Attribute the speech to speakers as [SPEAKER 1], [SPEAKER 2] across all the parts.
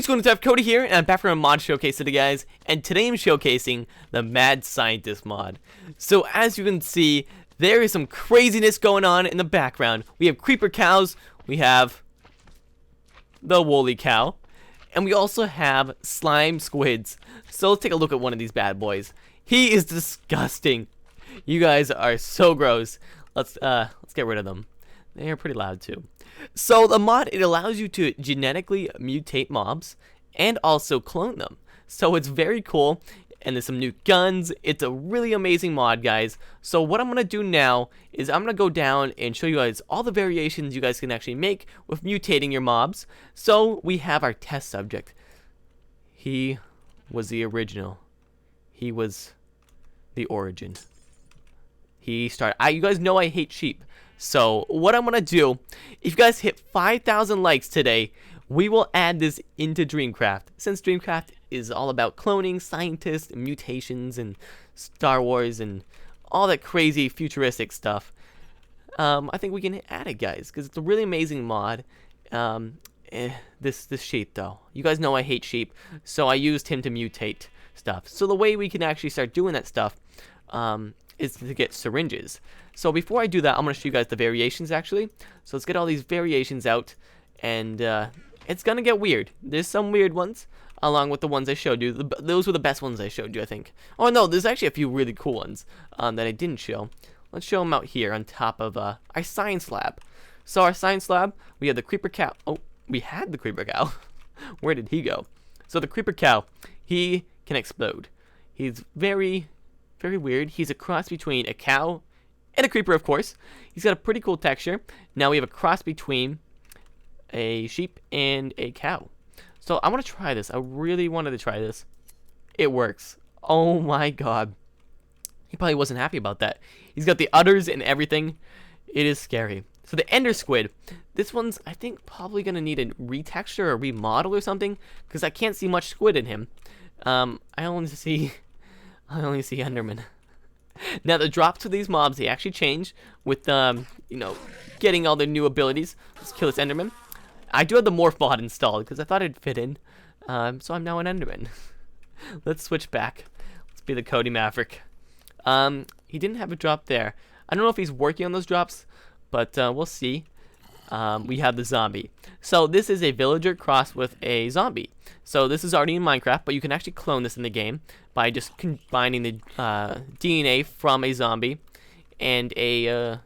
[SPEAKER 1] It's going to have Cody here, and I'm back for a mod showcase today, guys. And today I'm showcasing the Mad Scientist mod. So as you can see, there is some craziness going on in the background. We have creeper cows, we have the woolly cow, and we also have slime squids. So let's take a look at one of these bad boys. He is disgusting. You guys are so gross. Let's get rid of them. They are pretty loud too. So the mod, it allows you to genetically mutate mobs and also clone them. So it's very cool, and there's some new guns. It's a really amazing mod, guys. So what I'm going to do now is I'm going to go down and show you guys all the variations you guys can actually make with mutating your mobs. So we have our test subject. He was the original. He was the origin. He started. You guys know I hate sheep. So what I'm going to do, if you guys hit 5,000 likes today, we will add this into Dreamcraft. Since Dreamcraft is all about cloning, scientists, and mutations, and Star Wars, and all that crazy futuristic stuff, I think we can add it, guys, because it's a really amazing mod. This sheep, though. You guys know I hate sheep, so I used him to mutate stuff. So the way we can actually start doing that stuff is to get syringes. So before I do that, I'm going to show you guys the variations, actually. So let's get all these variations out, and it's going to get weird. There's some weird ones, along with the ones I showed you. Those were the best ones I showed you, I think. Oh, no, there's actually a few really cool ones that I didn't show. Let's show them out here on top of our science lab. So our science lab, we have the creeper cow. Oh, we had the creeper cow. Where did he go? So the creeper cow, he can explode. He's very, very weird. He's a cross between a cow and a creeper, of course. He's got a pretty cool texture. Now we have a cross between a sheep and a cow. So I want to try this. I really wanted to try this. It works. Oh my god. He probably wasn't happy about that. He's got the udders and everything. It is scary. So the ender squid. This one's, I think, probably going to need a retexture or remodel or something, because I can't see much squid in him. I only see Enderman. Now the drops to these mobs, they actually change with you know, getting all their new abilities. Let's kill this Enderman. I do have the morph mod installed because I thought it'd fit in. So I'm now an Enderman. Let's switch back. Let's be the Cody Maverick. He didn't have a drop there. I don't know if he's working on those drops, but we'll see. We have the zombie. So this is a villager crossed with a zombie. So this is already in Minecraft, but you can actually clone this in the game by just combining the DNA from a zombie and a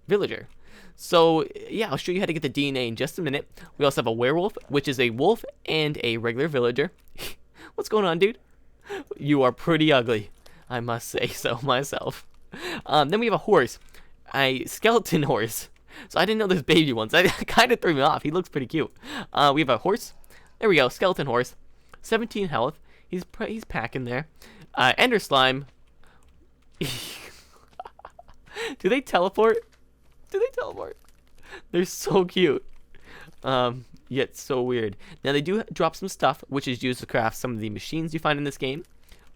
[SPEAKER 1] villager. So yeah, I'll show you how to get the DNA in just a minute. We also have a werewolf, which is a wolf and a regular villager. What's going on, dude? You are pretty ugly, I must say so myself. Then we have a horse, a skeleton horse. So I didn't know there's baby ones. That kind of threw me off. He looks pretty cute. We have a horse. There we go, skeleton horse. 17 health. He's packing there. Ender slime. Do they teleport? Do they teleport? They're so cute. Yet so weird. Now they do drop some stuff, which is used to craft some of the machines you find in this game,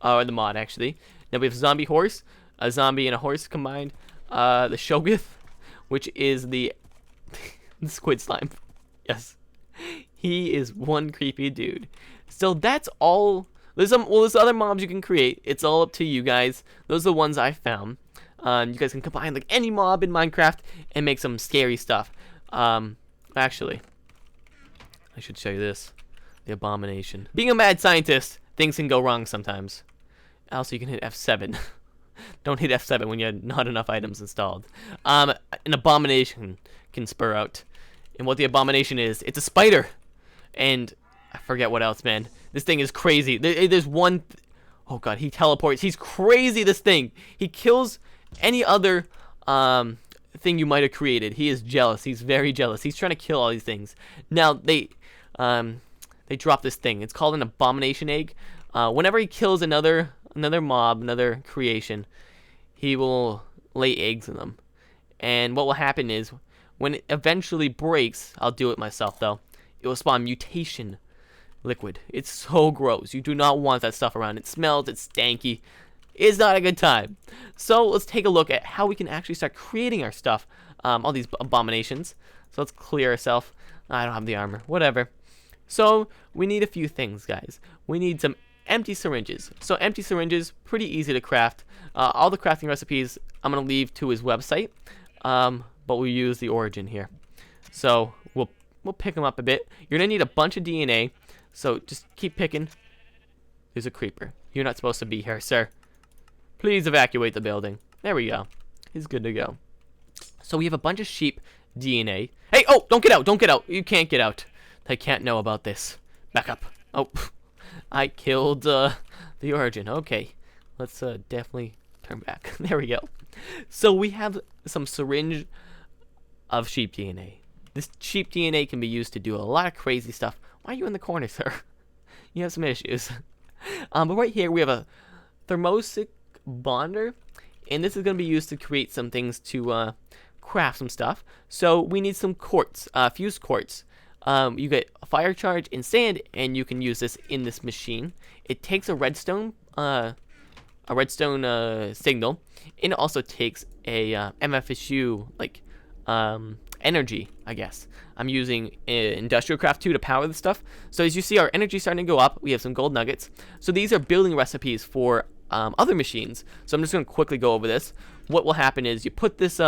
[SPEAKER 1] or the mod actually. Now we have zombie horse, a zombie and a horse combined. The Shoggoth, which is the squid slime. Yes, he is one creepy dude. So that's all. There's other mobs you can create. It's all up to you guys. Those are the ones I found. You guys can combine like any mob in Minecraft and make some scary stuff. Actually, I should show you this. The Abomination. Being a mad scientist, things can go wrong sometimes. Also, you can hit F7. Don't hit F7 when you have not enough items installed. An abomination can spur out. And what the abomination is, it's a spider. And I forget what else, man. This thing is crazy. There's one... Oh, God, he teleports. He's crazy, this thing. He kills any other thing you might have created. He is jealous. He's very jealous. He's trying to kill all these things. Now, they drop this thing. It's called an Abomination Egg. Whenever he kills another mob, another creation, he will lay eggs in them. And what will happen is, when it eventually breaks, I'll do it myself though, it will spawn mutation liquid. It's so gross. You do not want that stuff around. It smells, it's stanky. It's not a good time. So let's take a look at how we can actually start creating our stuff, all these abominations. So let's clear ourselves. I don't have the armor. Whatever. So we need a few things, guys. We need some empty syringes. So empty syringes, pretty easy to craft. All the crafting recipes I'm gonna leave to his website, but we'll use the origin here. So we'll pick them up a bit. You're gonna need a bunch of DNA, so just keep picking. There's a creeper. You're not supposed to be here, sir. Please evacuate the building. There we go. He's good to go. So we have a bunch of sheep DNA. Hey, oh, don't get out, don't get out. You can't get out. They can't know about this. Back up. Oh, I killed the origin. Okay, let's definitely turn back. There we go. So we have some syringe of sheep DNA. This sheep DNA can be used to do a lot of crazy stuff. Why are you in the corner, sir? You have some issues. But right here we have a thermosic bonder, and this is going to be used to create some things to craft some stuff. So we need some quartz, fused quartz. You get a fire charge and sand, and you can use this in this machine. It takes a redstone signal, and it also takes a MFSU like energy, I guess. I'm using Industrial Craft 2 to power this stuff. So as you see, our energy starting to go up. We have some gold nuggets. So these are building recipes for other machines. So I'm just going to quickly go over this. What will happen is you put this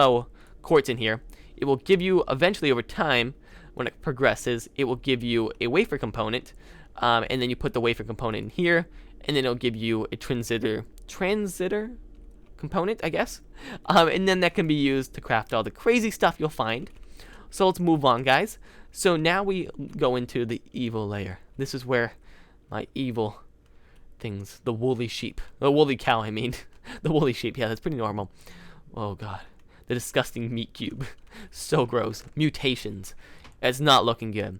[SPEAKER 1] quartz in here. It will give you, eventually over time, when it progresses, it will give you a wafer component. And then you put the wafer component in here, and then it'll give you a transitor component, I guess. And then that can be used to craft all the crazy stuff you'll find. So let's move on, guys. So now we go into the evil layer. This is where my evil things, the woolly sheep, the woolly cow, I mean. The woolly sheep, yeah, that's pretty normal. Oh god, the disgusting meat cube. So gross. Mutations. It's not looking good.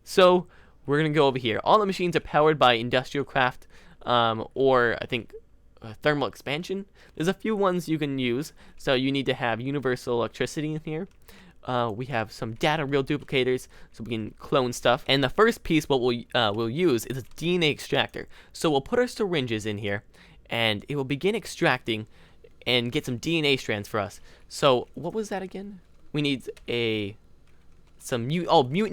[SPEAKER 1] So we're gonna go over here. All the machines are powered by Industrial Craft, or I think thermal expansion. There's a few ones you can use. So you need to have universal electricity in here. We have some data reel duplicators, so we can clone stuff. And the first piece what we'll use is a DNA extractor. So we'll put our syringes in here, and it will begin extracting and get some DNA strands for us. So what was that again? We need mutant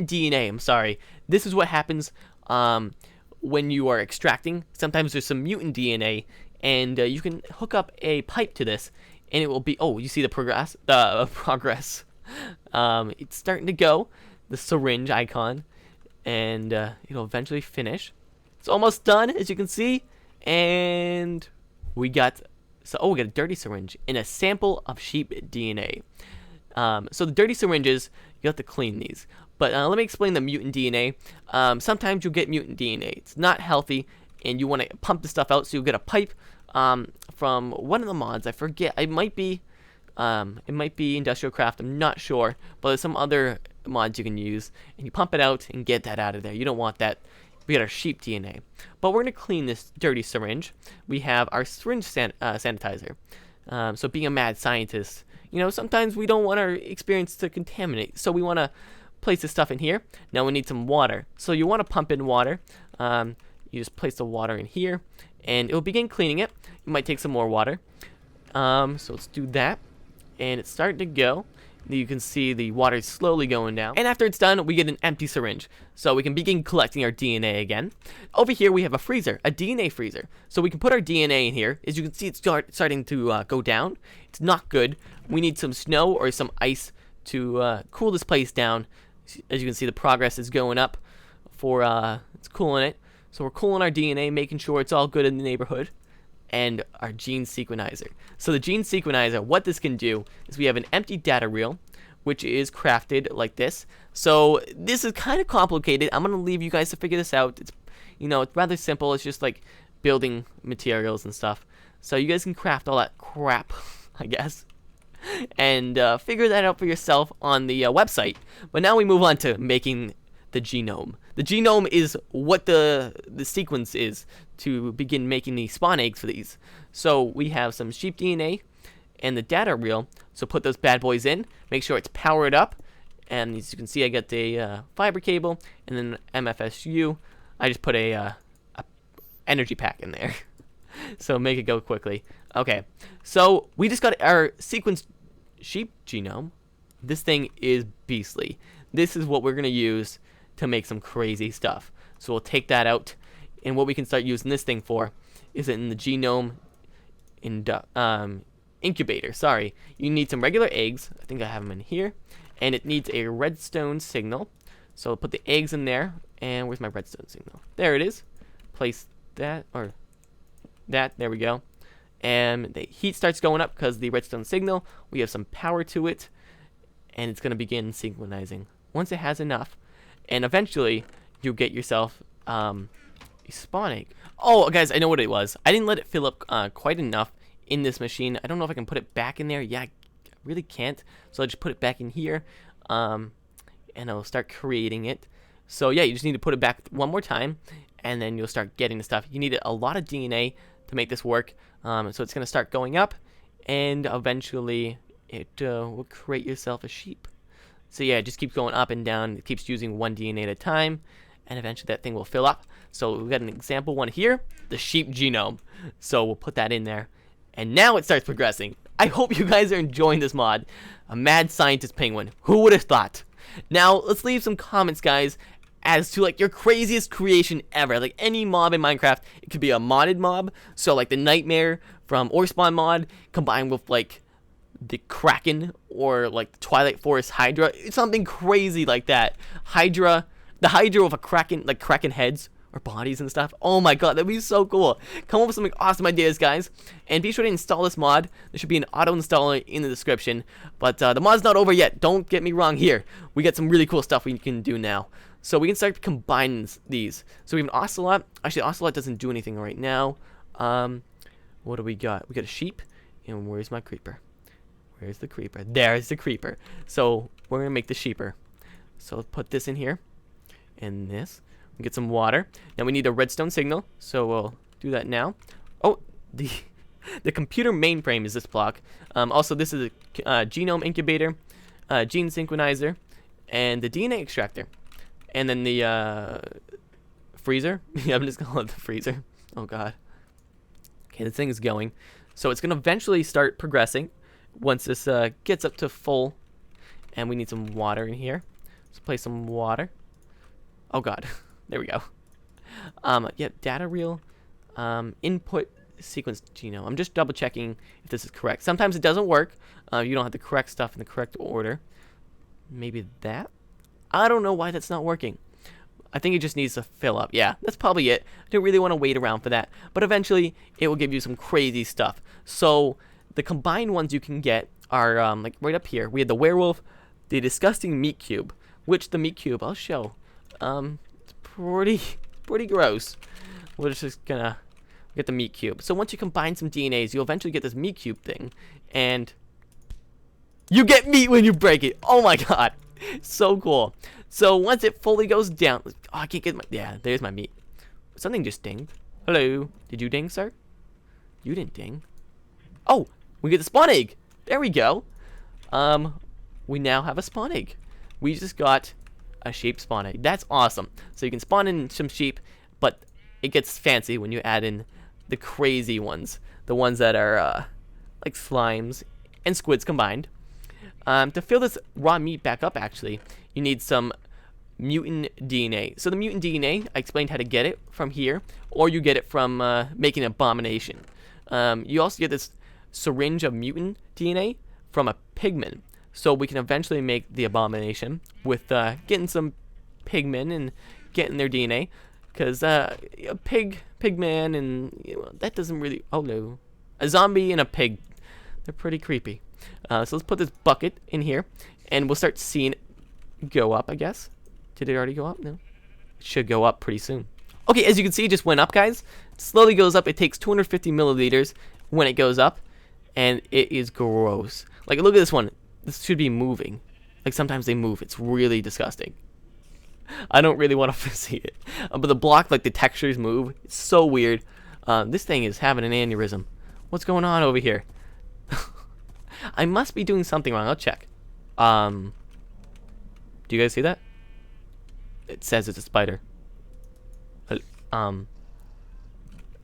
[SPEAKER 1] DNA. I'm sorry. This is what happens when you are extracting. Sometimes there's some mutant DNA, and you can hook up a pipe to this, and it will be. Oh, you see the progress. It's starting to go, the syringe icon, and it'll eventually finish. It's almost done, as you can see, and we got we got a dirty syringe and a sample of sheep DNA. So the dirty syringes, you have to clean these. But let me explain the mutant DNA. Sometimes you'll get mutant DNA. It's not healthy, and you want to pump the stuff out, so you'll get a pipe from one of the mods. I forget. It might be Industrial Craft, I'm not sure, but there's some other mods you can use, and you pump it out and get that out of there. You don't want that. We got our sheep DNA, but we're gonna clean this dirty syringe. We have our syringe sanitizer. So being a mad scientist, you know, sometimes we don't want our experience to contaminate, so we want to place this stuff in here. Now we need some water, so you want to pump in water. You just place the water in here, and it will begin cleaning it. You might take some more water. So let's do that. And it's starting to go. You can see the water is slowly going down. And after it's done, we get an empty syringe. So we can begin collecting our DNA again. Over here, we have a freezer, a DNA freezer. So we can put our DNA in here. As you can see, it's starting to go down. It's not good. We need some snow or some ice to cool this place down. As you can see, the progress is going up for it's cooling it. So we're cooling our DNA, making sure it's all good in the neighborhood. And our gene sequenizer. So the gene sequenizer, what this can do is we have an empty data reel, which is crafted like this. So this is kind of complicated. I'm gonna leave you guys to figure this out. It's, you know, it's rather simple. It's just like building materials and stuff. So you guys can craft all that crap, I guess, and figure that out for yourself on the website. But now we move on to making the genome. The genome is what the sequence is to begin making the spawn eggs for these. So we have some sheep DNA and the data reel. So put those bad boys in. Make sure it's powered up. And as you can see, I got the fiber cable and then MFSU. I just put a energy pack in there. So make it go quickly. Okay, so we just got our sequenced sheep genome. This thing is beastly. This is what we're going to use to make some crazy stuff. So we'll take that out, and what we can start using this thing for is in the genome incubator. Sorry, you need some regular eggs. I think I have them in here, and it needs a redstone signal. So I'll put the eggs in there, and where's my redstone signal? There it is. Place that, or that, there we go. And the heat starts going up because the redstone signal, we have some power to it, and it's going to begin synchronizing. Once it has enough, and eventually you'll get yourself a spawn egg. Oh, guys, I know what it was. I didn't let it fill up quite enough in this machine. I don't know if I can put it back in there. Yeah, I really can't. So I'll just put it back in here, and I'll start creating it. So yeah, you just need to put it back one more time, and then you'll start getting the stuff. You need a lot of DNA to make this work. So it's going to start going up, and eventually it will create yourself a sheep. So yeah, it just keeps going up and down. It keeps using 1 DNA at a time, and eventually that thing will fill up. So we've got an example one here, the sheep genome. So we'll put that in there, and now it starts progressing. I hope you guys are enjoying this mod. A mad scientist penguin. Who would have thought? Now, let's leave some comments, guys, as to like your craziest creation ever. Like any mob in Minecraft, it could be a modded mob, so like the nightmare from Orspawn mod combined with like the Kraken or like the Twilight Forest Hydra. It's something crazy like that. The Hydra with a Kraken, like Kraken heads or bodies and stuff. Oh my god, that'd be so cool. Come up with some awesome ideas, guys, and be sure to install this mod. There should be an auto installer in the description, but the mod's not over yet. Don't get me wrong here. We got some really cool stuff we can do now. So we can start combining these. So we have an ocelot. Actually, ocelot doesn't do anything right now. What do we got? We got a sheep, and where's my creeper? Where's the creeper? There's the creeper. So we're gonna make the sheeper. So let's put this in here, and this. We get some water. Now we need a redstone signal, so we'll do that now. Oh, the computer mainframe is this block. Also, this is a genome incubator, gene synchronizer, and the DNA extractor. And then the freezer. Yeah, I'm just gonna call it the freezer. Oh god. Okay, this thing is going. So it's gonna eventually start progressing once this gets up to full. And we need some water in here. Let's place some water. Oh god. There we go. Yep, data reel. Input sequence genome. I'm just double checking if this is correct. Sometimes it doesn't work. You don't have the correct stuff in the correct order. Maybe that? I don't know why that's not working. I think it just needs to fill up. Yeah, that's probably it. I don't really want to wait around for that. But eventually, it will give you some crazy stuff. So, the combined ones you can get are, like, right up here. We have the werewolf, the disgusting meat cube, which the meat cube, I'll show. It's pretty gross. We're just gonna get the meat cube. So, once you combine some DNAs, you'll eventually get this meat cube thing. And you get meat when you break it. Oh my god. So cool. So once it fully goes down, oh, I can't get my, yeah, there's my meat. Something just dinged. Hello, did you ding, sir? You didn't ding. Oh, we get the spawn egg. There we go. We now have a spawn egg. We just got a sheep spawn egg. That's awesome. So you can spawn in some sheep, but it gets fancy when you add in the crazy ones, the ones that are like slimes and squids combined. To fill this raw meat back up, actually, you need some mutant DNA. So the mutant DNA, I explained how to get it from here, or you get it from making an abomination. You also get this syringe of mutant DNA from a pigman. So we can eventually make the abomination with getting some pigmen and getting their DNA. Because a pigman and that doesn't really, oh no. A zombie and a pig, they're pretty creepy. So let's put this bucket in here, and we'll start seeing it go up, I guess. Did it already go up? No. It should go up pretty soon. Okay, as you can see, it just went up, guys. It slowly goes up. It takes 250 milliliters when it goes up, and it is gross. Like, look at this one. This should be moving. Like, sometimes they move. It's really disgusting. I don't really want to see it. But the block, like, the textures move. It's so weird. This thing is having an aneurysm. What's going on over here? I must be doing something wrong. I'll check. Do you guys see that? It says it's a spider.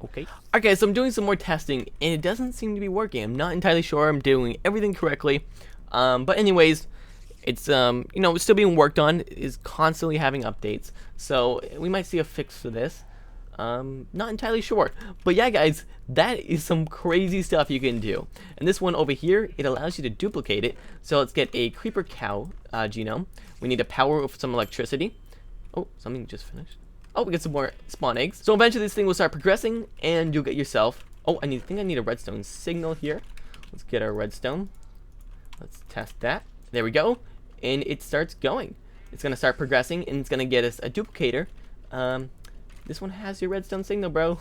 [SPEAKER 1] Okay. Okay, so I'm doing some more testing, and it doesn't seem to be working. I'm not entirely sure I'm doing everything correctly. But anyways, It's you know, it's still being worked on, is constantly having updates. So we might see a fix for this. Not entirely sure, but yeah, guys, that is some crazy stuff you can do. And this one over here, it allows you to duplicate it. So let's get a creeper cow genome. We need to power with some electricity. Oh, something just finished. Oh, we get some more spawn eggs. So eventually this thing will start progressing, and you'll get yourself. Oh, I think I need a redstone signal here. Let's get our redstone. Let's test that. There we go, and it starts going. It's gonna start progressing, and it's gonna get us a duplicator. This one has your redstone signal, bro.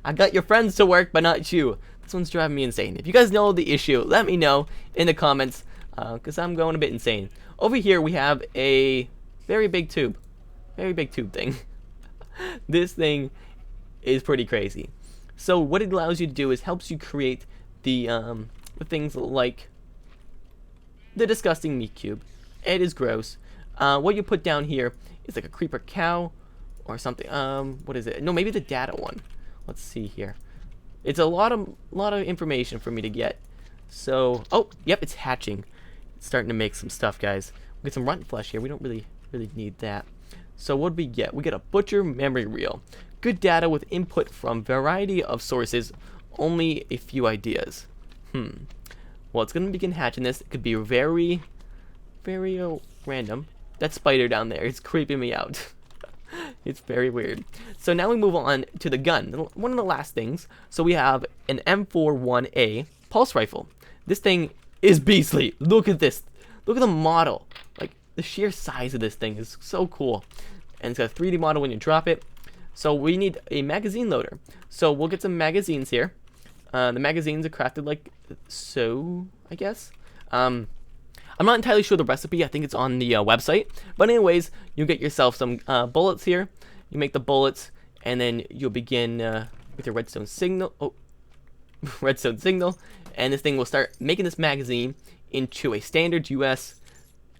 [SPEAKER 1] I got your friends to work, but not you. This one's driving me insane. If you guys know the issue, let me know in the comments, because I'm going a bit insane. Over here, we have a very big tube. Very big tube thing. This thing is pretty crazy. So what it allows you to do is helps you create the things like the disgusting meat cube. It is gross. What you put down here is like a creeper cow, or something. What is it? No, maybe the data one. Let's see here. It's a lot of information for me to get. So, oh, yep, it's hatching. It's starting to make some stuff, guys. We get some rotten flesh here. We don't really need that. So what do we get? We get a butcher memory reel. Good data with input from variety of sources. Only a few ideas. Well, it's gonna begin hatching this. It could be very random. That spider down there is creeping me out. It's very weird. So now we move on to the gun. One of the last things. So we have an M41A pulse rifle. This thing is beastly. Look at this. Look at the model. Like, the sheer size of this thing is so cool. And it's got a 3D model when you drop it. So we need a magazine loader. So we'll get some magazines here. The magazines are crafted like so, I guess. I'm not entirely sure the recipe. I think it's on the website. But anyways, you get yourself some bullets here. You make the bullets, and then you'll begin with your redstone signal. Oh, redstone signal. And this thing will start making this magazine into a standard US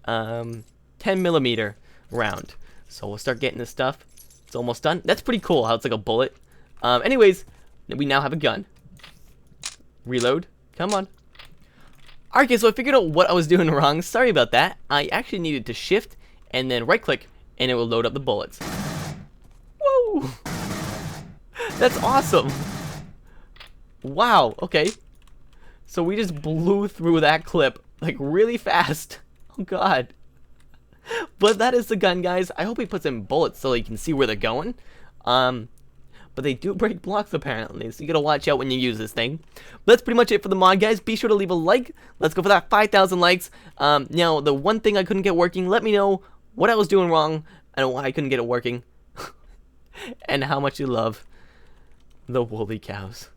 [SPEAKER 1] 10mm round. So we'll start getting this stuff. It's almost done. That's pretty cool how it's like a bullet. Anyways, we now have a gun. Reload. Come on. Alright guys, so I figured out what I was doing wrong. Sorry about that. I actually needed to shift and then right click, and it will load up the bullets. Whoa! That's awesome. Wow, okay. So we just blew through that clip like really fast. Oh god. But that is the gun, guys. I hope he puts in bullets so you can see where they're going. But they do break blocks apparently, so you gotta watch out when you use this thing. But that's pretty much it for the mod, guys. Be sure to leave a like. Let's go for that 5,000 likes. Now, the one thing I couldn't get working, let me know what I was doing wrong and why I couldn't get it working. And how much you love the woolly cows.